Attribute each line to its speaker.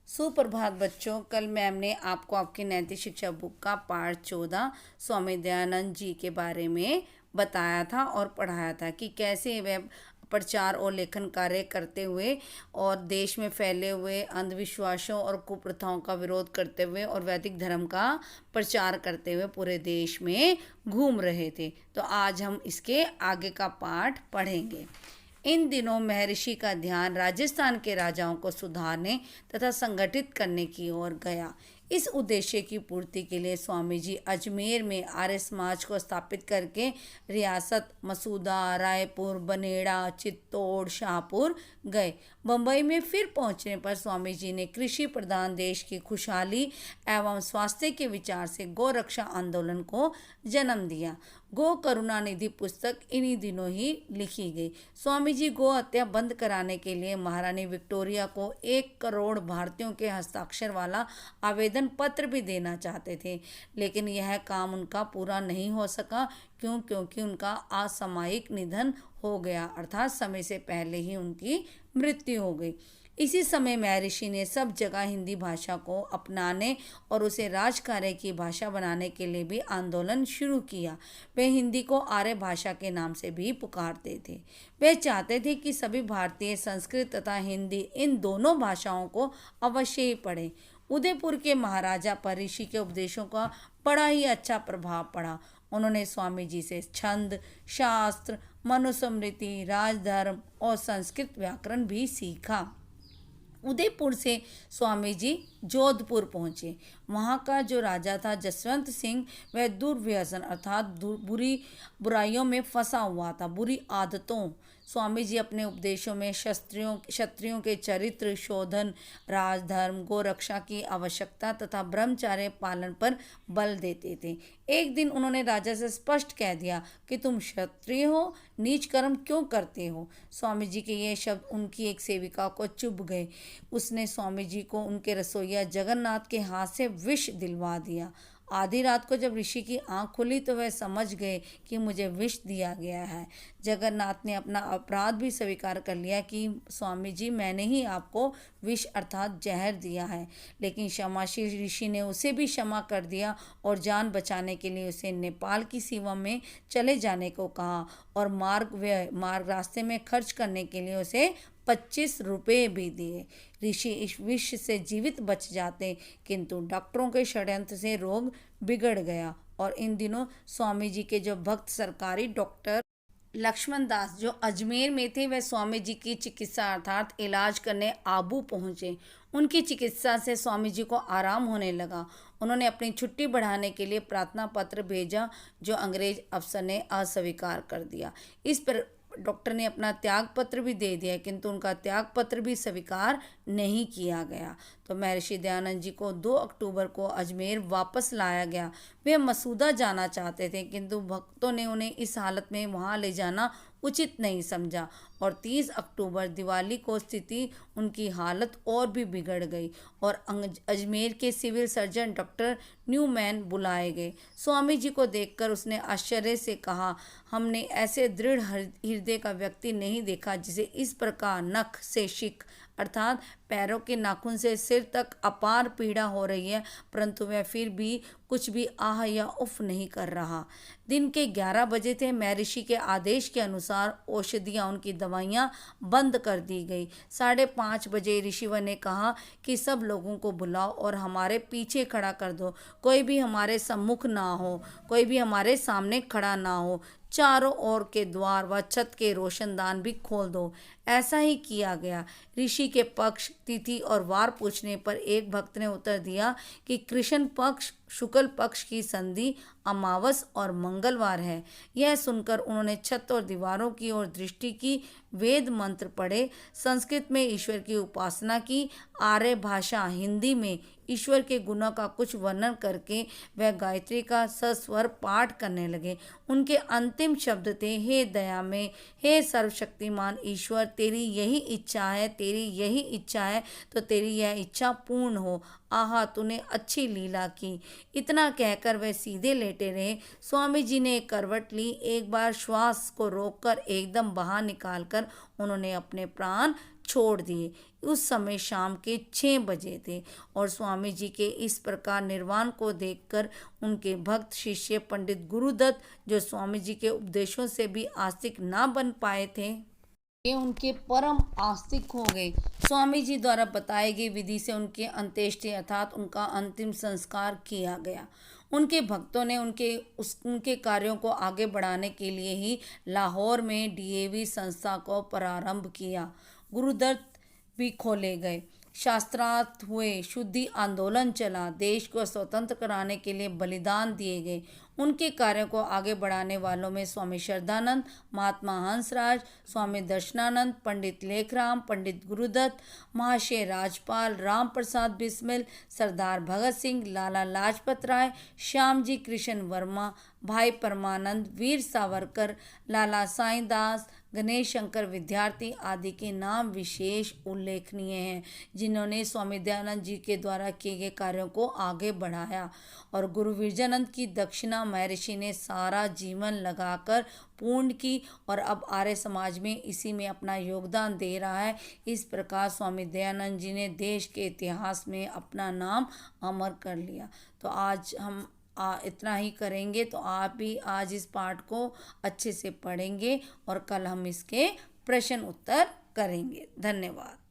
Speaker 1: सुप्रभात बच्चों। कल मैम ने आपको आपकी नैतिक शिक्षा बुक का पाठ 14 स्वामी दयानंद जी के बारे में बताया था और पढ़ाया था कि कैसे वे प्रचार और लेखन कार्य करते हुए और देश में फैले हुए अंधविश्वासों और कुप्रथाओं का विरोध करते हुए और वैदिक धर्म का प्रचार करते हुए पूरे देश में घूम रहे थे। तो आज हम इसके आगे का पाठ पढ़ेंगे। इन दिनों महर्षि का ध्यान राजस्थान के राजाओं को सुधारने तथा संगठित करने की ओर गया। इस उद्देश्य की पूर्ति के लिए स्वामी जी अजमेर में आर्य समाज को स्थापित करके रियासत मसूदा, रायपुर, बनेड़ा, चित्तौड़, शाहपुर गए। बम्बई में फिर पहुंचने पर स्वामी जी ने कृषि प्रधान देश की खुशहाली एवं स्वास्थ्य के विचार से गौ रक्षा आंदोलन को जन्म दिया। गो करुणा निधि पुस्तक इन्हीं दिनों ही लिखी गई। स्वामी जी गो हत्या बंद कराने के लिए महारानी विक्टोरिया को 1 करोड़ भारतीयों के हस्ताक्षर वाला आवेदन पत्र भी देना चाहते थे, लेकिन यह काम उनका पूरा नहीं हो सका। क्योंकि उनका असामयिक निधन हो गया, अर्थात समय से पहले ही उनकी मृत्यु हो गई। इसी समय महर्षि ने सब जगह हिंदी भाषा को अपनाने और उसे राजकार्य की भाषा बनाने के लिए भी आंदोलन शुरू किया। वे हिंदी को आर्य भाषा के नाम से भी पुकारते थे। वे चाहते थे कि सभी भारतीय संस्कृत तथा हिंदी इन दोनों भाषाओं को अवश्य ही पढ़ें। उदयपुर के महाराजा पर ऋषि के उपदेशों का बड़ा ही अच्छा प्रभाव पड़ा। उन्होंने स्वामी जी से छंद, शास्त्र, मनुस्मृति, राजधर्म और संस्कृत व्याकरण भी सीखा। उदयपुर से स्वामी जी जोधपुर पहुंचे। वहाँ का जो राजा था जसवंत सिंह, वह दुर्व्यसन अर्थात बुराइयों में फंसा हुआ था, बुरी आदतों। स्वामी जी अपने उपदेशों में क्षत्रियों के चरित्र शोधन, राजधर्म, गोरक्षा की आवश्यकता तथा ब्रह्मचर्य पालन पर बल देते थे। एक दिन उन्होंने राजा से स्पष्ट कह दिया कि तुम क्षत्रिय हो, नीच कर्म क्यों करते हो। स्वामी जी के ये शब्द उनकी एक सेविका को चुभ गए। उसने स्वामी जी को उनके रसोइया जगन्नाथ के हाथ से विष दिलवा दिया। आधी रात को जब ऋषि की आंख खुली तो वह समझ गए कि मुझे विष दिया गया है। जगन्नाथ ने अपना अपराध भी स्वीकार कर लिया कि स्वामी जी, मैंने ही आपको विष अर्थात जहर दिया है। लेकिन क्षमाशील ऋषि ने उसे भी क्षमा कर दिया और जान बचाने के लिए उसे नेपाल की सीमा में चले जाने को कहा और मार्ग रास्ते में खर्च करने के लिए उसे 25 रुपये भी दिए। ऋषि इस विष से जीवित बच जाते, किंतु डॉक्टरों के षड्यंत्र से रोग बिगड़ गया। और इन दिनों स्वामी जी के जो भक्त सरकारी डॉक्टर लक्ष्मण दास जो अजमेर में थे, वह स्वामी जी की चिकित्सा अर्थात इलाज करने आबू पहुँचे। उनकी चिकित्सा से स्वामी जी को आराम होने लगा। उन्होंने अपनी छुट्टी बढ़ाने के लिए प्रार्थना पत्र भेजा, जो अंग्रेज अफसर ने अस्वीकार कर दिया। इस पर डॉक्टर ने अपना त्याग पत्र भी दे दिया, किंतु उनका त्याग पत्र भी स्वीकार नहीं किया गया। तो महर्षि दयानंद जी को 2 अक्टूबर को अजमेर वापस लाया गया। वे मसूदा जाना चाहते थे, किंतु भक्तों ने उन्हें इस हालत में वहां ले जाना उचित नहीं समझा और 30 अक्टूबर दिवाली को स्थिति उनकी हालत और भी बिगड़ गई और अजमेर के सिविल सर्जन डॉक्टर न्यूमैन बुलाए गए। स्वामी जी को देखकर उसने आश्चर्य से कहा, हमने ऐसे दृढ़ हृदय का व्यक्ति नहीं देखा जिसे इस प्रकार नख से शिख अर्थात पैरों के नाखून से सिर तक अपार पीड़ा हो रही है, परंतु वह फिर भी कुछ भी आह या उफ नहीं कर रहा। दिन के 11 बजे थे। महर्षि के आदेश के अनुसार औषधियाँ, उनकी दवाइयाँ बंद कर दी गई। 5:30 बजे ऋषिवर ने कहा कि सब लोगों को बुलाओ और हमारे पीछे खड़ा कर दो। कोई भी हमारे सम्मुख ना हो, कोई भी हमारे सामने खड़ा ना हो। चारों ओर के द्वार व छत के रोशनदान भी खोल दो। ऐसा ही किया गया। ऋषि के पक्ष, तिथि और वार पूछने पर एक भक्त ने उत्तर दिया कि कृष्ण पक्ष शुक्ल पक्ष की संधि अमावस और मंगलवार है। यह सुनकर उन्होंने छत और दीवारों की ओर दृष्टि की, वेद मंत्र पढ़े, संस्कृत में ईश्वर की उपासना की, आर्य भाषा हिंदी में ईश्वर के गुणों का कुछ वर्णन करके वह गायत्री का सस्वर पाठ करने लगे। उनके अंतिम शब्द थे, हे दया में, हे सर्वशक्तिमान ईश्वर, तेरी यही इच्छा है, तेरी यही इच्छा है, तो तेरी यह इच्छा पूर्ण हो। आहा तूने अच्छी लीला की। इतना कहकर वे सीधे लेटे रहे। स्वामी जी ने एक करवट ली। एक बार श्वास को रोककर एकदम बाहर निकालकर उन्होंने अपने प्राण छोड़ दिए। उस समय शाम के 6 बजे थे और स्वामी जी के इस प्रकार निर्वाण को देखकर उनके भक्त शिष्य पंडित गुरुदत्त, जो स्वामी जी के उपदेशों से भी आस्तिक ना बन पाए थे, ये उनके परम आस्तिक हो गए। स्वामी जी द्वारा बताई गई विधि से उनके अंत्येष्टि अर्थात उनका अंतिम संस्कार किया गया। उनके भक्तों ने उनके कार्यों को आगे बढ़ाने के लिए ही लाहौर में डीएवी संस्था को प्रारंभ किया। गुरुदत्त भी खोले गए, शास्त्रार्थ हुए, शुद्धि आंदोलन चला, देश को स्वतंत्र कराने के लिए बलिदान दिए गए। उनके कार्यों को आगे बढ़ाने वालों में स्वामी श्रद्धानंद, महात्मा हंसराज, स्वामी दर्शनानंद, पंडित लेखराम, पंडित गुरुदत्त, महाशय राजपाल, राम प्रसाद बिस्मिल, सरदार भगत सिंह, लाला लाजपत राय, श्यामजी कृष्ण वर्मा, भाई परमानंद, वीर सावरकर, लाला साईं दास, गणेश शंकर विद्यार्थी आदि के नाम विशेष उल्लेखनीय हैं, जिन्होंने स्वामी दयानंद जी के द्वारा किए गए कार्यों को आगे बढ़ाया। और गुरु विरजानंद की दक्षिणा महर्षि ने सारा जीवन लगाकर पूर्ण की और अब आर्य समाज में इसी में अपना योगदान दे रहा है। इस प्रकार स्वामी दयानंद जी ने देश के इतिहास में अपना नाम अमर कर लिया। तो आज हम इतना ही करेंगे। तो आप भी आज इस पाठ को अच्छे से पढ़ेंगे और कल हम इसके प्रश्न उत्तर करेंगे। धन्यवाद।